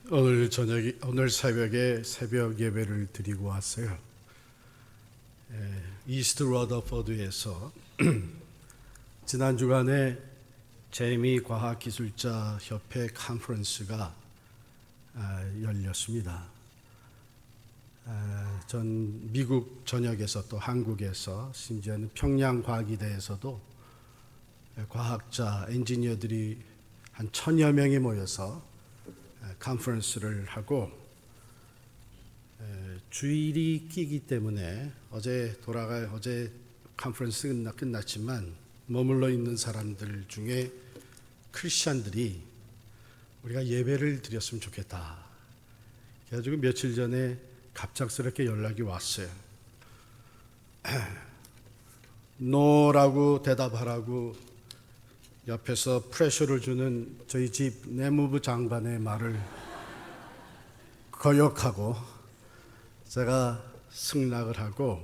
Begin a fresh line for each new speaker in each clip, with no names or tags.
오늘 새벽에 새벽 예배를 드리고 왔어요. 이스트 러더퍼드에서 지난 주간에 재미 과학기술자 협회 컨퍼런스가 열렸습니다. 전 미국 전역에서 또 한국에서 심지어는 평양과기대에서도 과학자, 엔지니어들이 한 1000여 명이 모여서 컨퍼런스를 하고 주일이 끼기 때문에 어제 컨퍼런스 끝났지만 머물러 있는 사람들 중에 크리스찬들이 우리가 예배를 드렸으면 좋겠다. 그래가지고 며칠 전에 갑작스럽게 연락이 왔어요. 노라고 대답하라고 옆에서 프레셔를 주는 저희 집 내무부 장관의 말을 거역하고 제가 승낙을 하고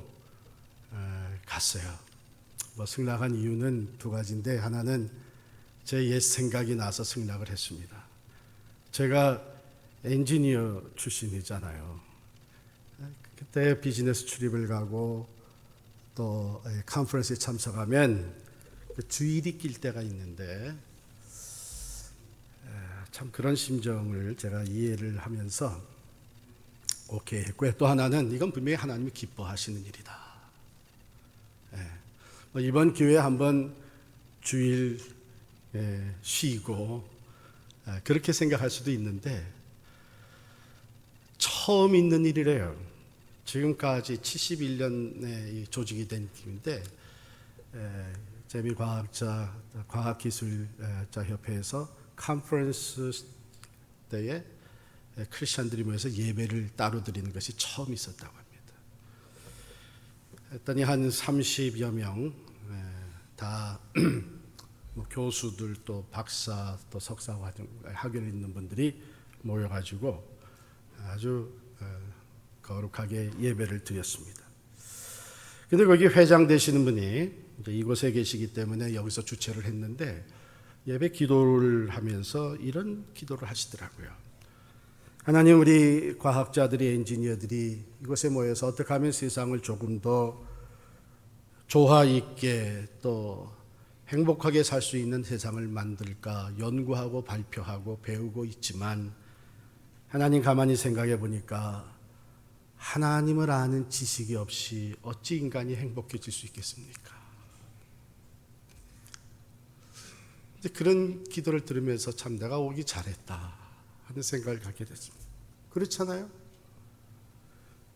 갔어요. 승낙한 이유는 두 가지인데, 하나는 제 옛 생각이 나서 승낙을 했습니다. 제가 엔지니어 출신이잖아요. 그때 비즈니스 출입을 가고 또 컨퍼런스에 참석하면 주일이 낄 때가 있는데 참 그런 심정을 제가 이해를 하면서 오케이 했고요. 또 하나는 이건 분명히 하나님이 기뻐하시는 일이다. 이번 기회에 한번 주일 쉬고 그렇게 생각할 수도 있는데 처음 있는 일이래요. 지금까지 71년에 조직이 된 팀인데 재미과학자, 과학기술자 협회에서 컨퍼런스 때에 크리스찬들이 모여서 예배를 따로 드리는 것이 처음 있었다고 합니다. 했더니 한 30여 명, 다 교수들 또 박사 또 석사 학위를 있는 분들이 모여가지고 아주 거룩하게 예배를 드렸습니다. 근데 거기 회장 되시는 분이 이곳에 계시기 때문에 여기서 주최를 했는데 예배 기도를 하면서 이런 기도를 하시더라고요. 하나님, 우리 과학자들이, 엔지니어들이 이곳에 모여서 어떻게 하면 세상을 조금 더 조화 있게 또 행복하게 살 수 있는 세상을 만들까 연구하고 발표하고 배우고 있지만, 하나님 가만히 생각해 보니까 하나님을 아는 지식이 없이 어찌 인간이 행복해질 수 있겠습니까? 그런 기도를 들으면서 참 내가 오기 잘했다 하는 생각을 갖게 됐습니다. 그렇잖아요?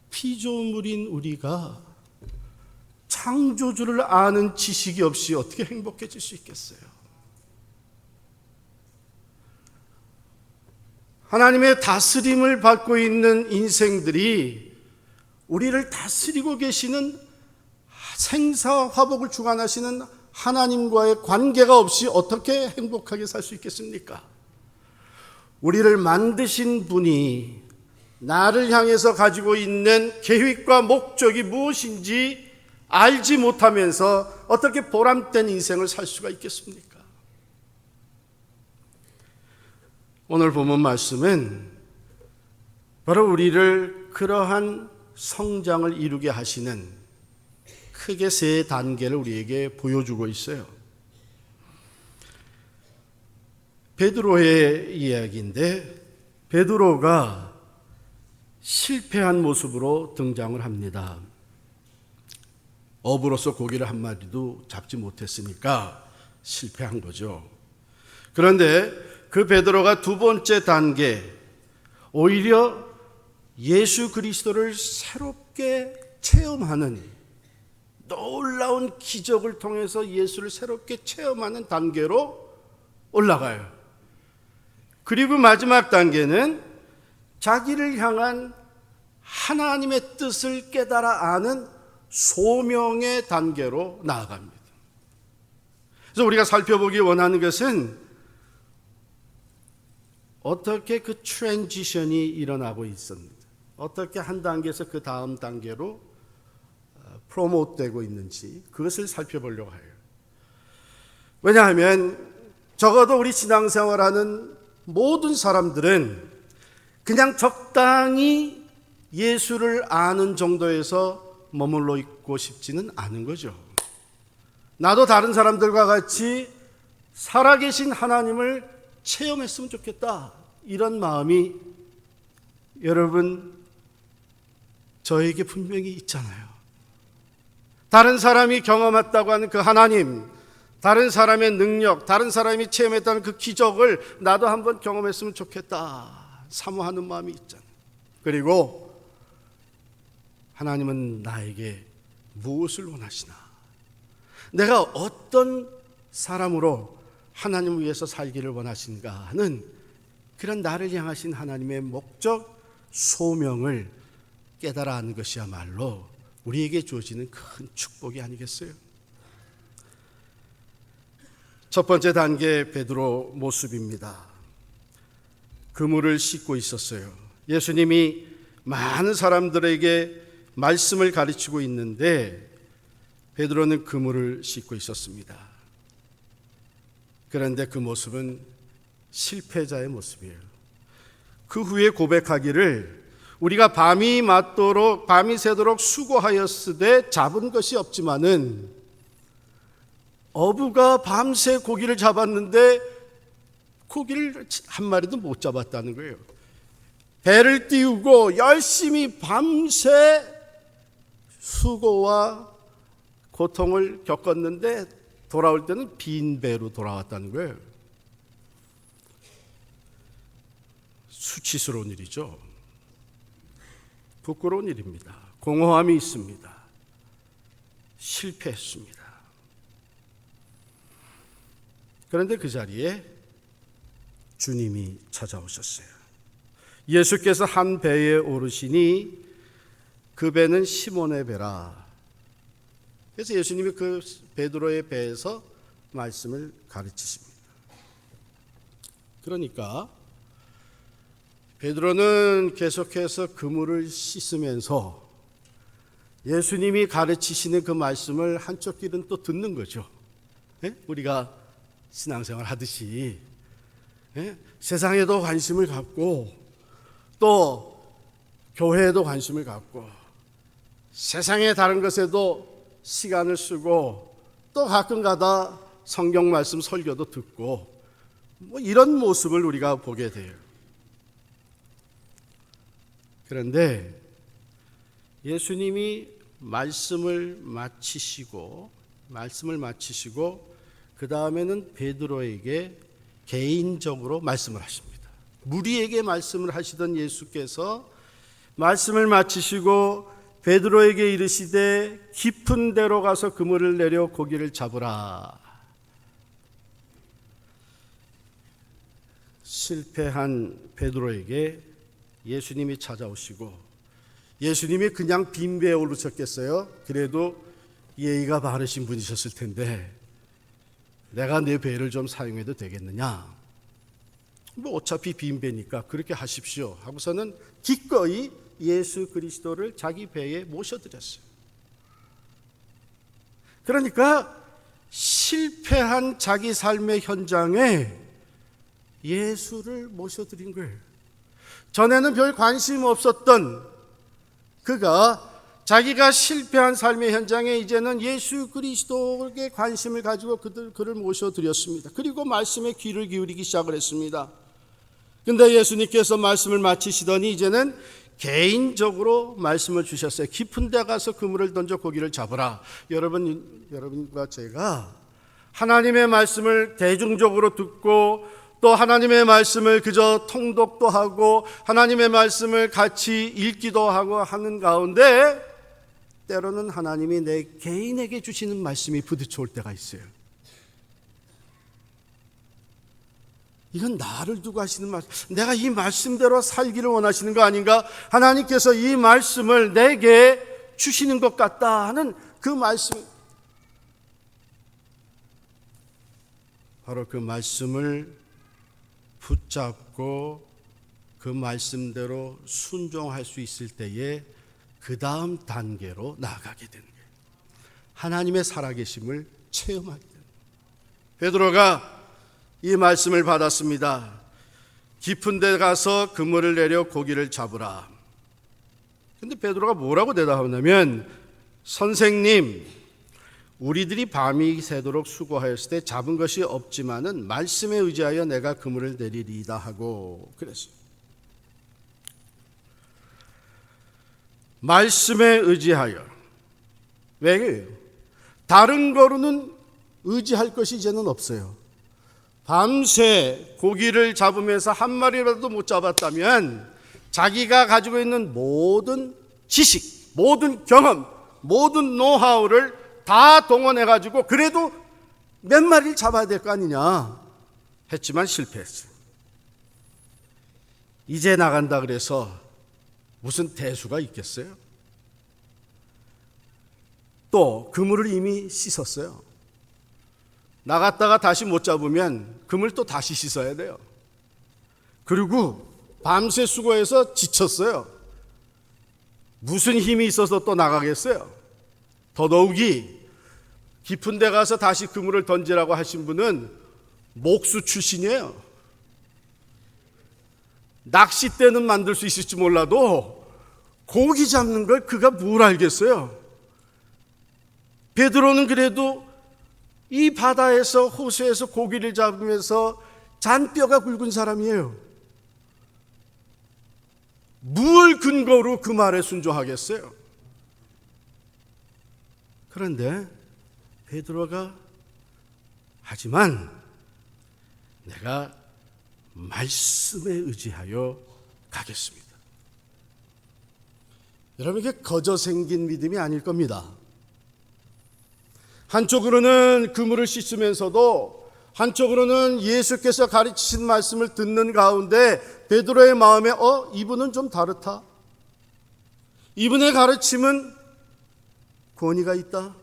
피조물인 우리가 창조주를 아는 지식이 없이 어떻게 행복해질 수 있겠어요? 하나님의 다스림을 받고 있는 인생들이 우리를 다스리고 계시는 생사와 화복을 주관하시는 하나님과의 관계가 없이 어떻게 행복하게 살 수 있겠습니까? 우리를 만드신 분이 나를 향해서 가지고 있는 계획과 목적이 무엇인지 알지 못하면서 어떻게 보람된 인생을 살 수가 있겠습니까? 오늘 본문 말씀은 바로 우리를 그러한 성장을 이루게 하시는 크게 세 단계를 우리에게 보여주고 있어요. 베드로의 이야기인데, 베드로가 실패한 모습으로 등장을 합니다. 어부로서 고기를 한 마리도 잡지 못했으니까 실패한 거죠. 그런데 그 베드로가 두 번째 단계, 오히려 예수 그리스도를 새롭게 체험하는, 놀라운 기적을 통해서 예수를 새롭게 체험하는 단계로 올라가요. 그리고 마지막 단계는 자기를 향한 하나님의 뜻을 깨달아 아는 소명의 단계로 나아갑니다. 그래서 우리가 살펴보기 원하는 것은 어떻게 그 트랜지션이 일어나고 있습니다. 어떻게 한 단계에서 그 다음 단계로 프로모트되고 있는지 그것을 살펴보려고 해요. 왜냐하면 적어도 우리 신앙생활하는 모든 사람들은 그냥 적당히 예수를 아는 정도에서 머물러 있고 싶지는 않은 거죠. 나도 다른 사람들과 같이 살아계신 하나님을 체험했으면 좋겠다, 이런 마음이 여러분 저에게 분명히 있잖아요. 다른 사람이 경험했다고 하는 그 하나님, 다른 사람의 능력, 다른 사람이 체험했다는 그 기적을 나도 한번 경험했으면 좋겠다 사모하는 마음이 있잖아요. 그리고 하나님은 나에게 무엇을 원하시나, 내가 어떤 사람으로 하나님을 위해서 살기를 원하신가 하는 그런 나를 향하신 하나님의 목적, 소명을 깨달아 하는 것이야말로 우리에게 주어지는 큰 축복이 아니겠어요? 첫 번째 단계, 베드로 모습입니다. 그물을 씻고 있었어요. 예수님이 많은 사람들에게 말씀을 가르치고 있는데 베드로는 그물을 씻고 있었습니다. 그런데 그 모습은 실패자의 모습이에요. 그 후에 고백하기를 우리가 밤이 새도록 수고하였으되 잡은 것이 없지만은 어부가 밤새 고기를 잡았는데 고기를 한 마리도 못 잡았다는 거예요. 배를 띄우고 열심히 밤새 수고와 고통을 겪었는데 돌아올 때는 빈 배로 돌아왔다는 거예요. 수치스러운 일이죠. 부끄러운 일입니다. 공허함이 있습니다. 실패했습니다. 그런데 그 자리에 주님이 찾아오셨어요. 예수께서 한 배에 오르시니 그 배는 시몬의 배라. 그래서 예수님이 그 베드로의 배에서 말씀을 가르치십니다. 그러니까 베드로는 계속해서 그물을 씻으면서 예수님이 가르치시는 그 말씀을 한쪽 귀는 또 듣는 거죠. 우리가 신앙생활 하듯이 세상에도 관심을 갖고 또 교회에도 관심을 갖고 세상의 다른 것에도 시간을 쓰고 또 가끔가다 성경 말씀 설교도 듣고 이런 모습을 우리가 보게 돼요. 그런데 예수님이 말씀을 마치시고 그 다음에는 베드로에게 개인적으로 말씀을 하십니다. 무리에게 말씀을 하시던 예수께서 말씀을 마치시고 베드로에게 이르시되 깊은 데로 가서 그물을 내려 고기를 잡으라. 실패한 베드로에게 예수님이 찾아오시고, 예수님이 그냥 빈 배에 오르셨겠어요? 그래도 예의가 바르신 분이셨을 텐데 내가 내 배를 좀 사용해도 되겠느냐? 어차피 빈 배니까 그렇게 하십시오 하고서는 기꺼이 예수 그리스도를 자기 배에 모셔드렸어요. 그러니까 실패한 자기 삶의 현장에 예수를 모셔드린 거예요. 전에는 별 관심 없었던 그가 자기가 실패한 삶의 현장에 이제는 예수 그리스도에게 관심을 가지고 그를 모셔드렸습니다. 그리고 말씀에 귀를 기울이기 시작을 했습니다. 근데 예수님께서 말씀을 마치시더니 이제는 개인적으로 말씀을 주셨어요. 깊은 데 가서 그물을 던져 고기를 잡으라. 여러분과 제가 하나님의 말씀을 대중적으로 듣고 또 하나님의 말씀을 그저 통독도 하고 하나님의 말씀을 같이 읽기도 하고 하는 가운데 때로는 하나님이 내 개인에게 주시는 말씀이 부딪혀올 때가 있어요. 이건 나를 두고 하시는 말씀, 내가 이 말씀대로 살기를 원하시는 거 아닌가? 하나님께서 이 말씀을 내게 주시는 것 같다 하는 그 말씀, 바로 그 말씀을 붙잡고 그 말씀대로 순종할 수 있을 때에 그 다음 단계로 나아가게 되는 거예요. 하나님의 살아계심을 체험하게 되는 거예요. 베드로가 이 말씀을 받았습니다. 깊은 데 가서 그물을 내려 고기를 잡으라. 근데 베드로가 뭐라고 대답하냐면, 선생님, 우리들이 밤이 새도록 수고하였을 때 잡은 것이 없지만은 말씀에 의지하여 내가 그물을 내리리이다 하고 그랬어요. 말씀에 의지하여. 왜? 다른 거로는 의지할 것이 이제는 없어요. 밤새 고기를 잡으면서 한 마리라도 못 잡았다면 자기가 가지고 있는 모든 지식, 모든 경험, 모든 노하우를 다 동원해가지고 그래도 몇 마리를 잡아야 될 거 아니냐 했지만 실패했어요. 이제 나간다 그래서 무슨 대수가 있겠어요? 또 그물을 이미 씻었어요. 나갔다가 다시 못 잡으면 그물 또 다시 씻어야 돼요. 그리고 밤새 수고해서 지쳤어요. 무슨 힘이 있어서 또 나가겠어요? 더더욱이 깊은 데 가서 다시 그물을 던지라고 하신 분은 목수 출신이에요. 낚싯대는 만들 수 있을지 몰라도 고기 잡는 걸 그가 뭘 알겠어요? 베드로는 그래도 이 바다에서 호수에서 고기를 잡으면서 잔뼈가 굵은 사람이에요. 뭘 근거로 그 말에 순종하겠어요? 그런데 베드로가 하지만 내가 말씀에 의지하여 가겠습니다. 여러분, 이게 거저 생긴 믿음이 아닐 겁니다. 한쪽으로는 그물을 씻으면서도 한쪽으로는 예수께서 가르치신 말씀을 듣는 가운데 베드로의 마음에 이분은 좀 다르다. 이분의 가르침은 권위가 있다.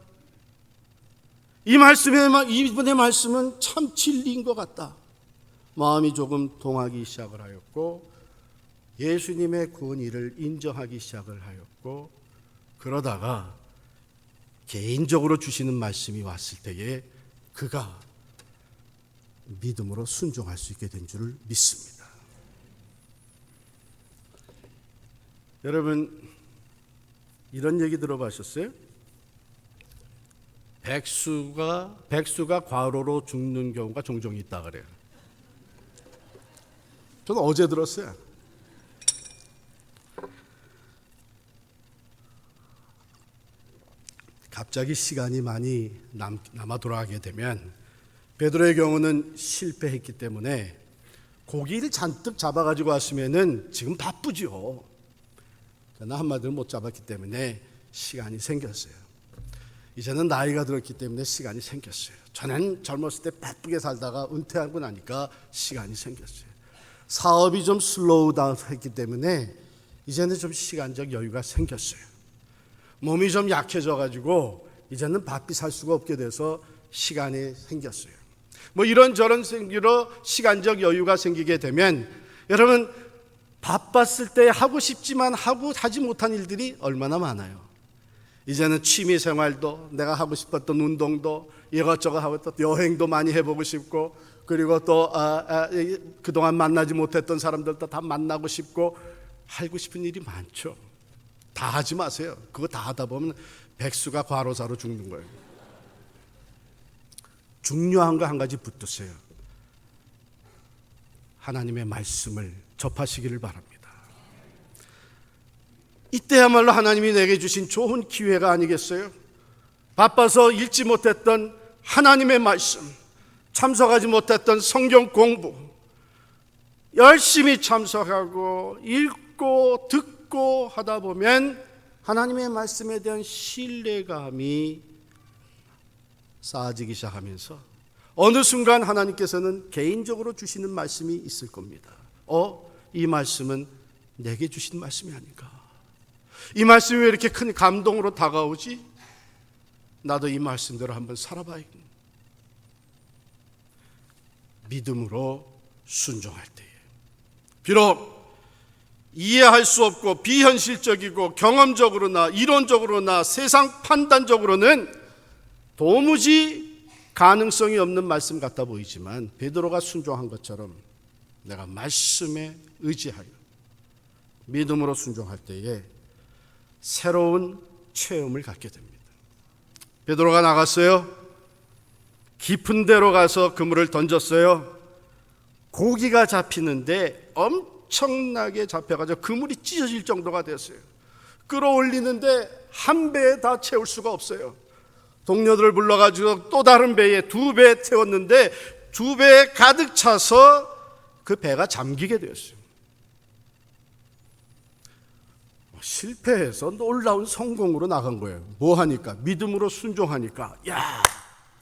이분의 말씀은 참 진리인 것 같다. 마음이 조금 동하기 시작을 하였고 예수님의 권위를 인정하기 시작을 하였고, 그러다가 개인적으로 주시는 말씀이 왔을 때에 그가 믿음으로 순종할 수 있게 된 줄을 믿습니다. 여러분, 이런 얘기 들어보셨어요? 백수가 과로로 죽는 경우가 종종 있다 그래요. 저는 어제 들었어요. 갑자기 시간이 많이 남아 돌아가게 되면, 베드로의 경우는 실패했기 때문에 고기를 잔뜩 잡아가지고 왔으면은 지금 바쁘죠. 그러나 한마디로 못 잡았기 때문에 시간이 생겼어요. 이제는 나이가 들었기 때문에 시간이 생겼어요. 저는 젊었을 때 바쁘게 살다가 은퇴하고 나니까 시간이 생겼어요. 사업이 좀 슬로우 다운 했기 때문에 이제는 좀 시간적 여유가 생겼어요. 몸이 좀 약해져가지고 이제는 바삐 살 수가 없게 돼서 시간이 생겼어요. 뭐 이런저런 생기로 시간적 여유가 생기게 되면 여러분, 바빴을 때 하고 싶지만 하지 못한 일들이 얼마나 많아요. 이제는 취미 생활도, 내가 하고 싶었던 운동도 이것저것 하고, 또 여행도 많이 해보고 싶고, 그리고 또 그동안 만나지 못했던 사람들도 다 만나고 싶고, 하고 싶은 일이 많죠. 다 하지 마세요. 그거 다 하다 보면 백수가 과로사로 죽는 거예요. 중요한 거 한 가지 붙드세요. 하나님의 말씀을 접하시기를 바랍니다. 이때야말로 하나님이 내게 주신 좋은 기회가 아니겠어요? 바빠서 읽지 못했던 하나님의 말씀, 참석하지 못했던 성경 공부, 열심히 참석하고 읽고 듣고 하다 보면 하나님의 말씀에 대한 신뢰감이 쌓아지기 시작하면서 어느 순간 하나님께서는 개인적으로 주시는 말씀이 있을 겁니다. 이 말씀은 내게 주신 말씀이 아닌가? 이 말씀이 왜 이렇게 큰 감동으로 다가오지? 나도 이 말씀대로 한번 살아봐야겠네. 믿음으로 순종할 때에 비록 이해할 수 없고 비현실적이고 경험적으로나 이론적으로나 세상 판단적으로는 도무지 가능성이 없는 말씀 같아 보이지만 베드로가 순종한 것처럼 내가 말씀에 의지하여 믿음으로 순종할 때에 새로운 체험을 갖게 됩니다. 베드로가 나갔어요. 깊은 데로 가서 그물을 던졌어요. 고기가 잡히는데 엄청나게 잡혀가지고 그물이 찢어질 정도가 됐어요. 끌어올리는데 한 배에 다 채울 수가 없어요. 동료들을 불러가지고 또 다른 배에 2배 태웠는데 2배에 가득 차서 그 배가 잠기게 되었어요. 실패해서 놀라운 성공으로 나간 거예요. 뭐 하니까? 믿음으로 순종하니까, 야,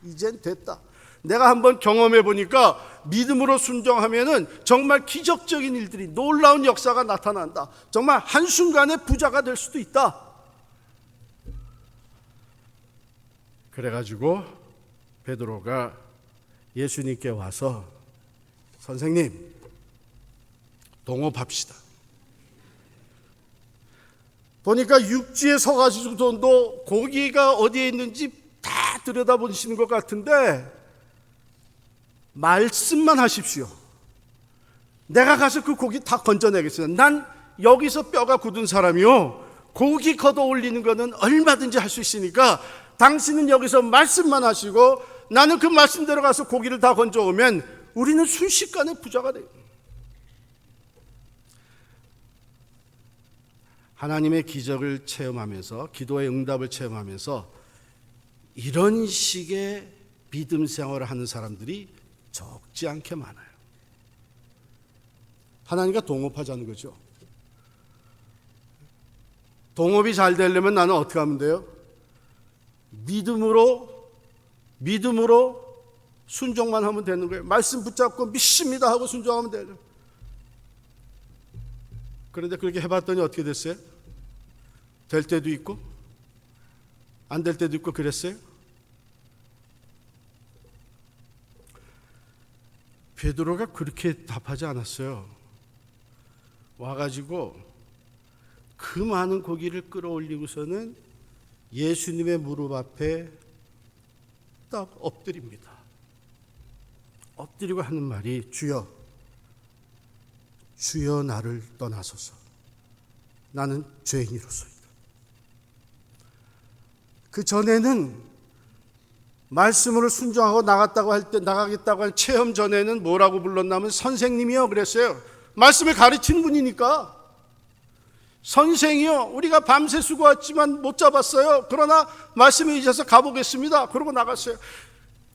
이젠 됐다. 내가 한번 경험해 보니까 믿음으로 순종하면은 정말 기적적인 일들이, 놀라운 역사가 나타난다. 정말 한순간에 부자가 될 수도 있다. 그래가지고 베드로가 예수님께 와서 선생님, 동업합시다. 보니까 육지에 서가지고도 고기가 어디에 있는지 다 들여다보시는 것 같은데 말씀만 하십시오. 내가 가서 그 고기 다 건져내겠습니다. 난 여기서 뼈가 굳은 사람이요, 고기 걷어 올리는 거는 얼마든지 할 수 있으니까 당신은 여기서 말씀만 하시고 나는 그 말씀대로 가서 고기를 다 건져오면 우리는 순식간에 부자가 돼요. 하나님의 기적을 체험하면서, 기도의 응답을 체험하면서 이런 식의 믿음 생활을 하는 사람들이 적지 않게 많아요. 하나님과 동업하자는 거죠. 동업이 잘 되려면 나는 어떻게 하면 돼요? 믿음으로 순종만 하면 되는 거예요. 말씀 붙잡고 믿습니다 하고 순종하면 돼요. 그런데 그렇게 해봤더니 어떻게 됐어요? 될 때도 있고 안 될 때도 있고 그랬어요. 베드로가 그렇게 답하지 않았어요. 와가지고 그 많은 고기를 끌어올리고서는 예수님의 무릎 앞에 딱 엎드립니다. 엎드리고 하는 말이, 주여 나를 떠나소서. 나는 죄인이로소이다. 그 전에는 말씀으로 순종하고 나가겠다고 할 체험 전에는 뭐라고 불렀냐면 선생님이요 그랬어요. 말씀을 가르치는 분이니까. 선생이요, 우리가 밤새 수고했지만 못 잡았어요. 그러나 말씀에 의지해서 가보겠습니다. 그러고 나갔어요.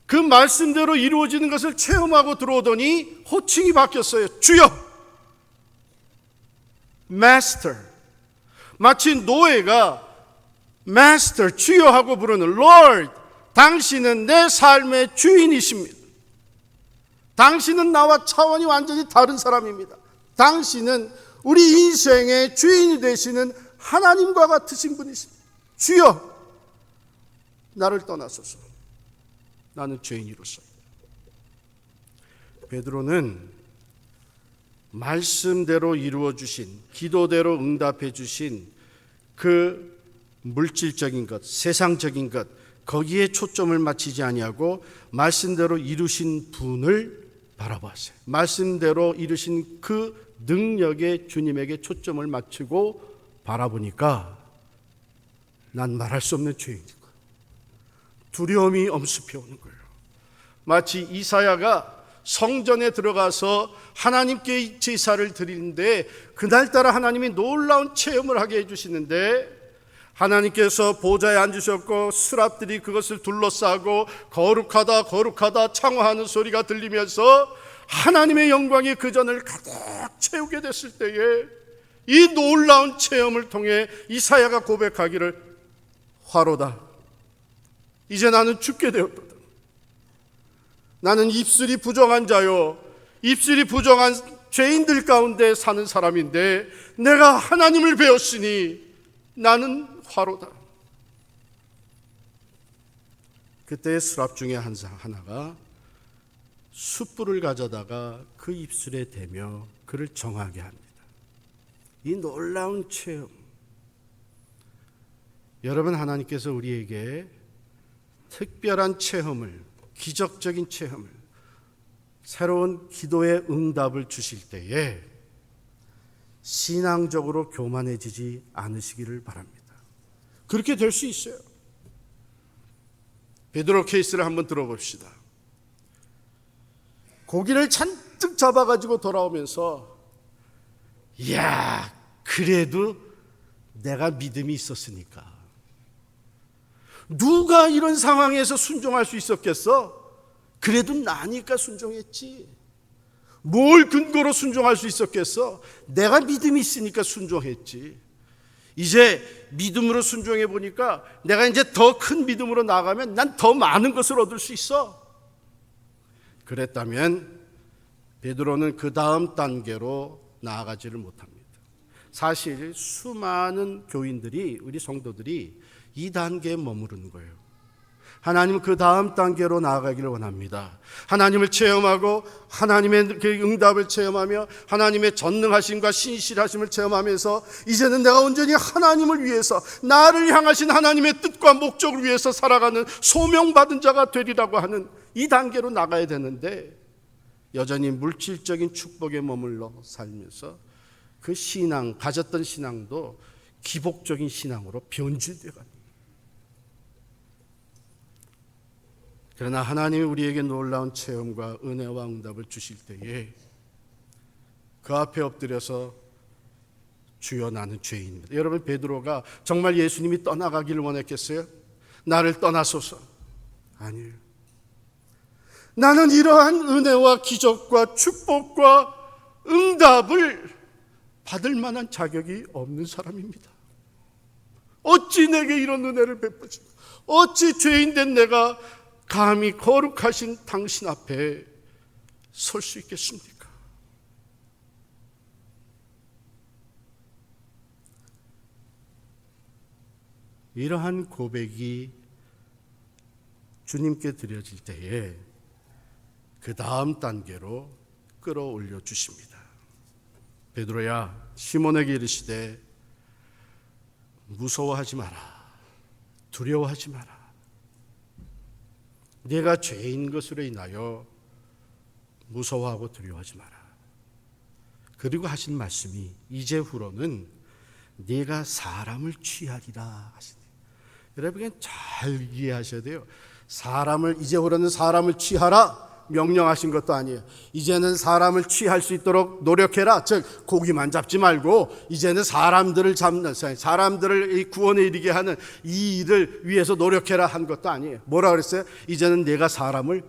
그 말씀대로 이루어지는 것을 체험하고 들어오더니 호칭이 바뀌었어요. 주여, 마스터. 마치 노예가 마스터, 주여 하고 부르는 Lord, 당신은 내 삶의 주인이십니다. 당신은 나와 차원이 완전히 다른 사람입니다. 당신은 우리 인생의 주인이 되시는 하나님과 같으신 분이십니다. 주여, 나를 떠나소서. 나는 죄인이로서. 베드로는 말씀대로 이루어 주신, 기도대로 응답해 주신 그 물질적인 것, 세상적인 것, 거기에 초점을 맞추지 아니하고 말씀대로 이루신 분을 바라보았어요. 말씀대로 이루신 그 능력의 주님에게 초점을 맞추고 바라보니까 난 말할 수 없는 죄인인 거예요. 두려움이 엄습해 오는 거예요. 마치 이사야가 성전에 들어가서 하나님께 제사를 드리는데 그날따라 하나님이 놀라운 체험을 하게 해주시는데, 하나님께서 보좌에 앉으셨고 스랍들이 그것을 둘러싸고 거룩하다 창화하는 소리가 들리면서 하나님의 영광이 그 전을 가득 채우게 됐을 때에 이 놀라운 체험을 통해 이사야가 고백하기를, 화로다, 이제 나는 죽게 되었도다. 나는 입술이 부정한 자요, 입술이 부정한 죄인들 가운데 사는 사람인데 내가 하나님을 배웠으니 나는 화로다. 그때 스랍 중에 하나가 숯불을 가져다가 그 입술에 대며 그를 정하게 합니다. 이 놀라운 체험. 여러분, 하나님께서 우리에게 특별한 체험을, 기적적인 체험을, 새로운 기도의 응답을 주실 때에 신앙적으로 교만해지지 않으시기를 바랍니다. 그렇게 될 수 있어요. 베드로 케이스를 한번 들어봅시다. 고기를 잔뜩 잡아가지고 돌아오면서 이야, 그래도 내가 믿음이 있었으니까. 누가 이런 상황에서 순종할 수 있었겠어? 그래도 나니까 순종했지. 뭘 근거로 순종할 수 있었겠어? 내가 믿음이 있으니까 순종했지. 이제 믿음으로 순종해 보니까 내가 이제 더 큰 믿음으로 나가면 난 더 많은 것을 얻을 수 있어. 그랬다면 베드로는 그 다음 단계로 나아가지를 못합니다. 사실 수많은 교인들이, 우리 성도들이 이 단계에 머무르는 거예요. 하나님은 그 다음 단계로 나아가기를 원합니다. 하나님을 체험하고 하나님의 그 응답을 체험하며 하나님의 전능하심과 신실하심을 체험하면서 이제는 내가 온전히 하나님을 위해서, 나를 향하신 하나님의 뜻과 목적을 위해서 살아가는 소명받은 자가 되리라고 하는 이 단계로 나가야 되는데, 여전히 물질적인 축복에 머물러 살면서 그 신앙, 가졌던 신앙도 기복적인 신앙으로 변질되어 갑니다. 그러나 하나님이 우리에게 놀라운 체험과 은혜와 응답을 주실 때에 그 앞에 엎드려서 주여 나는 죄인입니다. 여러분, 베드로가 정말 예수님이 떠나가기를 원했겠어요? 나를 떠나소서. 아니에요. 나는 이러한 은혜와 기적과 축복과 응답을 받을 만한 자격이 없는 사람입니다. 어찌 내게 이런 은혜를 베푸시고, 어찌 죄인된 내가 감히 거룩하신 당신 앞에 설 수 있겠습니까? 이러한 고백이 주님께 드려질 때에 그 다음 단계로 끌어올려 주십니다. 베드로야, 시몬에게 이르시되 무서워하지 마라, 두려워하지 마라. 내가 죄인 것으로 인하여 무서워하고 두려워하지 마라. 그리고 하신 말씀이 이제후로는 네가 사람을 취하리라 하시네요. 여러분, 잘 이해하셔야 돼요. 이제후로는 사람을 취하라 명령하신 것도 아니에요. 이제는 사람을 취할 수 있도록 노력해라. 즉, 고기만 잡지 말고 이제는 사람들을 잡는, 사람들을 구원에 이르게 하는 이 일을 위해서 노력해라 한 것도 아니에요. 뭐라 그랬어요? 이제는 내가 사람을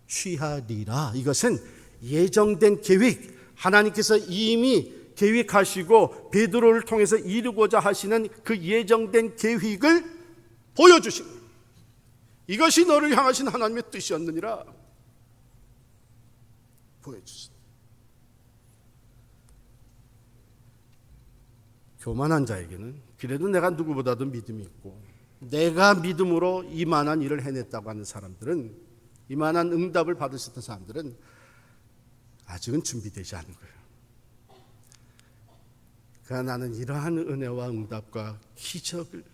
취하리라. 이것은 예정된 계획, 하나님께서 이미 계획하시고 베드로를 통해서 이루고자 하시는 그 예정된 계획을 보여주신 거예요. 이것이 너를 향하신 하나님의 뜻이었느니라 보여주십니다. 교만한 자에게는 그래도 내가 누구보다도 믿음이 있고 내가 믿음으로 이만한 일을 해냈다고 하는 사람들은, 이만한 응답을 받으셨던 사람들은 아직은 준비되지 않은 거예요. 그러나 나는 이러한 은혜와 응답과 기적을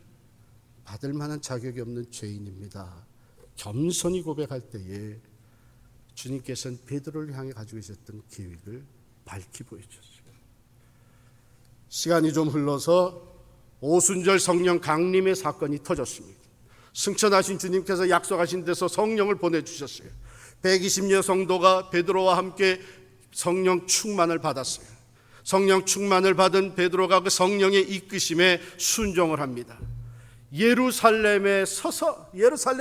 받을 만한 자격이 없는 죄인입니다. 겸손히 고백할 때에 주님께서는 베드로를 향해 가지고 계셨던 계획을 밝히 보여주셨어요. 시간이 좀 흘러서 오순절 성령 강림의 사건이 터졌습니다. 승천하신 주님께서 약속하신 데서 성령을 보내주셨어요. 120여 성도가 베드로와 함께 성령 충만을 받았어요. 성령 충만을 받은 베드로가 그 성령의 이끄심에 순종을 합니다. 예루살렘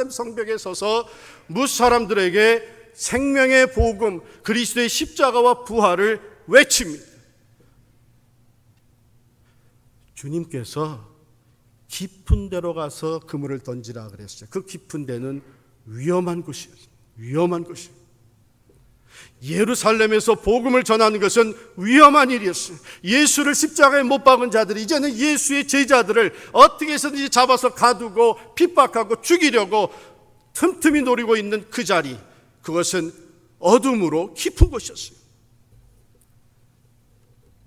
성벽에 서서 무사람들에게 생명의 복음, 그리스도의 십자가와 부활을 외칩니다. 주님께서 깊은 데로 가서 그물을 던지라 그랬어요. 그 깊은 데는 위험한 곳이었어요. 위험한 곳이에요. 예루살렘에서 복음을 전하는 것은 위험한 일이었어요. 예수를 십자가에 못 박은 자들이 이제는 예수의 제자들을 어떻게 해서든지 잡아서 가두고 핍박하고 죽이려고 틈틈이 노리고 있는 그 자리, 그것은 어둠으로 깊은 곳이었어요.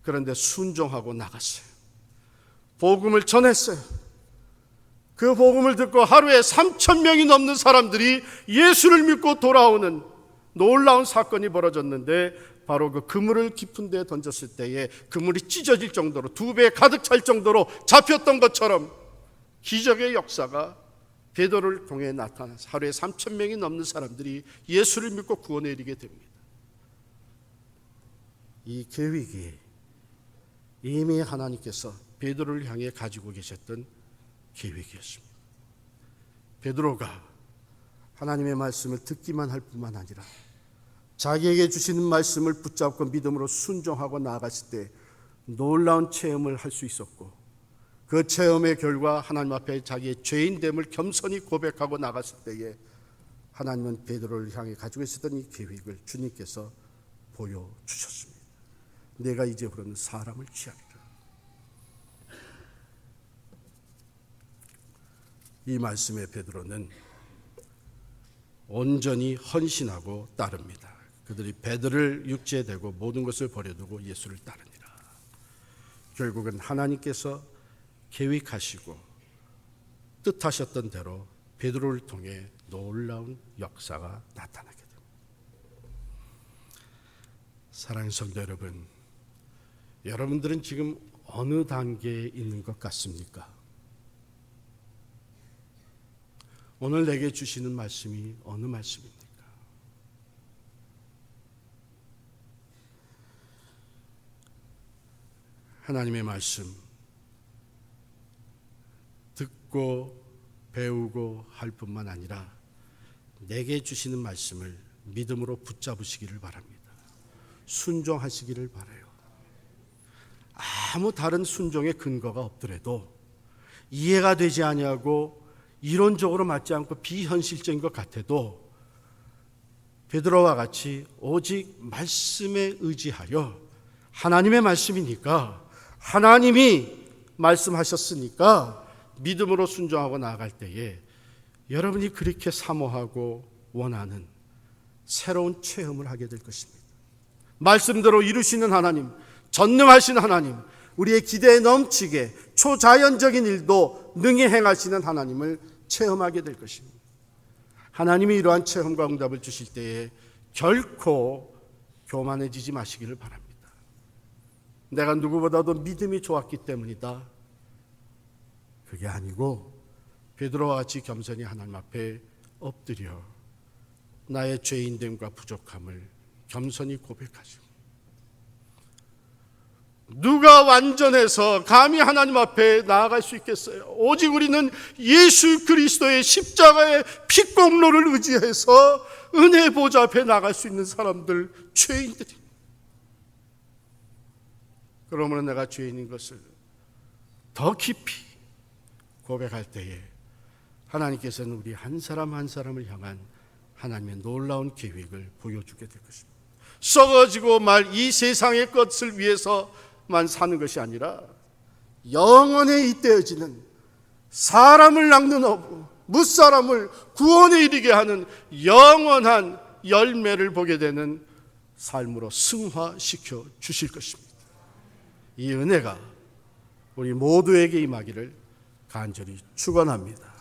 그런데 순종하고 나갔어요. 복음을 전했어요. 그 복음을 듣고 하루에 3,000명이 넘는 사람들이 예수를 믿고 돌아오는 놀라운 사건이 벌어졌는데 바로 그 그물을 깊은 데에 던졌을 때에 그물이 찢어질 정도로 2배 가득 찰 정도로 잡혔던 것처럼 기적의 역사가 베드로를 통해 나타나서 하루에 3,000명이 넘는 사람들이 예수를 믿고 구원에 이르게 됩니다. 이 계획이 이미 하나님께서 베드로를 향해 가지고 계셨던 계획이었습니다. 베드로가 하나님의 말씀을 듣기만 할 뿐만 아니라 자기에게 주시는 말씀을 붙잡고 믿음으로 순종하고 나아갔을 때 놀라운 체험을 할 수 있었고, 그 체험의 결과 하나님 앞에 자기의 죄인됨을 겸손히 고백하고 나갔을 때에 하나님은 베드로를 향해 가지고 있었던 이 계획을 주님께서 보여주셨습니다. 내가 이제부터는 사람을 취하리라. 이 말씀에 베드로는 온전히 헌신하고 따릅니다. 그들이 배들을 육지에 대고 모든 것을 버려두고 예수를 따르니라. 결국은 하나님께서 계획하시고 뜻하셨던 대로 베드로를 통해 놀라운 역사가 나타나게 됩니다. 사랑하는 성도 여러분, 여러분들은 지금 어느 단계에 있는 것 같습니까? 오늘 내게 주시는 말씀이 어느 말씀입니까? 하나님의 말씀 듣고 배우고 할 뿐만 아니라 내게 주시는 말씀을 믿음으로 붙잡으시기를 바랍니다. 순종하시기를 바라요. 아무 다른 순종의 근거가 없더라도 이해가 되지 아니하고 이론적으로 맞지 않고 비현실적인 것 같아도 베드로와 같이 오직 말씀에 의지하여 하나님의 말씀이니까, 하나님이 말씀하셨으니까 믿음으로 순종하고 나아갈 때에 여러분이 그렇게 사모하고 원하는 새로운 체험을 하게 될 것입니다. 말씀대로 이루시는 하나님, 전능하신 하나님, 우리의 기대에 넘치게 초자연적인 일도 능히 행하시는 하나님을 체험하게 될 것입니다. 하나님이 이러한 체험과 응답을 주실 때에 결코 교만해지지 마시기를 바랍니다. 내가 누구보다도 믿음이 좋았기 때문이다. 그게 아니고 베드로와 같이 겸손히 하나님 앞에 엎드려 나의 죄인됨과 부족함을 겸손히 고백하시고, 누가 완전해서 감히 하나님 앞에 나아갈 수 있겠어요? 오직 우리는 예수 그리스도의 십자가의 피공로를 의지해서 은혜 보좌 앞에 나갈 수 있는 사람들, 죄인들입니다. 그러므로 내가 죄인인 것을 더 깊이 고백할 때에 하나님께서는 우리 한 사람 한 사람을 향한 하나님의 놀라운 계획을 보여주게 될 것입니다. 썩어지고 말 이 세상의 것을 위해서만 사는 것이 아니라 영원에 잇대어지는 사람을 낚는 어부, 무사람을 구원에 이르게 하는 영원한 열매를 보게 되는 삶으로 승화시켜 주실 것입니다. 이 은혜가 우리 모두에게 임하기를 간절히 축원합니다.